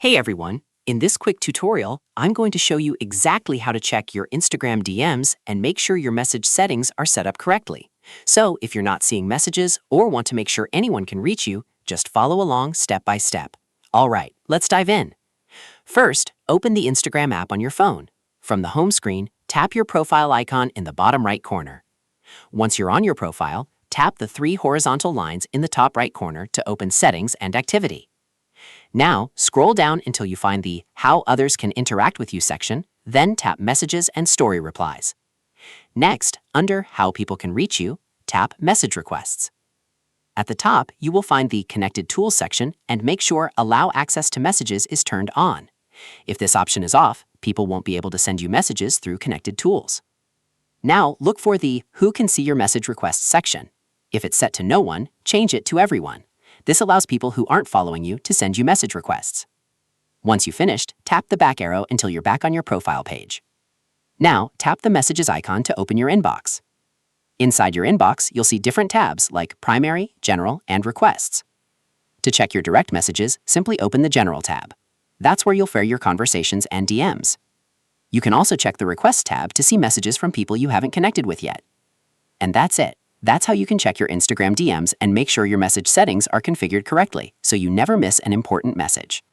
Hey everyone! In this quick tutorial, I'm going to show you exactly how to check your Instagram DMs and make sure your message settings are set up correctly. So if you're not seeing messages or want to make sure anyone can reach you, just follow along step by step. All right, let's dive in. First, open the Instagram app on your phone. From the home screen, tap your profile icon in the bottom right corner. Once you're on your profile, tap the three horizontal lines in the top right corner to open Settings and Activity. Now, scroll down until you find the How Others Can Interact With You section, then tap Messages and Story Replies. Next, under How People Can Reach You, tap Message Requests. At the top, you will find the Connected Tools section and make sure Allow Access to Messages is turned on. If this option is off, people won't be able to send you messages through Connected Tools. Now, look for the Who Can See Your Message Requests section. If it's set to No One, change it to Everyone. This allows people who aren't following you to send you message requests. Once you've finished, tap the back arrow until you're back on your profile page. Now, tap the Messages icon to open your inbox. Inside your inbox, you'll see different tabs like Primary, General, and Requests. To check your direct messages, simply open the General tab. That's where you'll filter your conversations and DMs. You can also check the Requests tab to see messages from people you haven't connected with yet. And that's it. That's how you can check your Instagram DMs and make sure your message settings are configured correctly so you never miss an important message.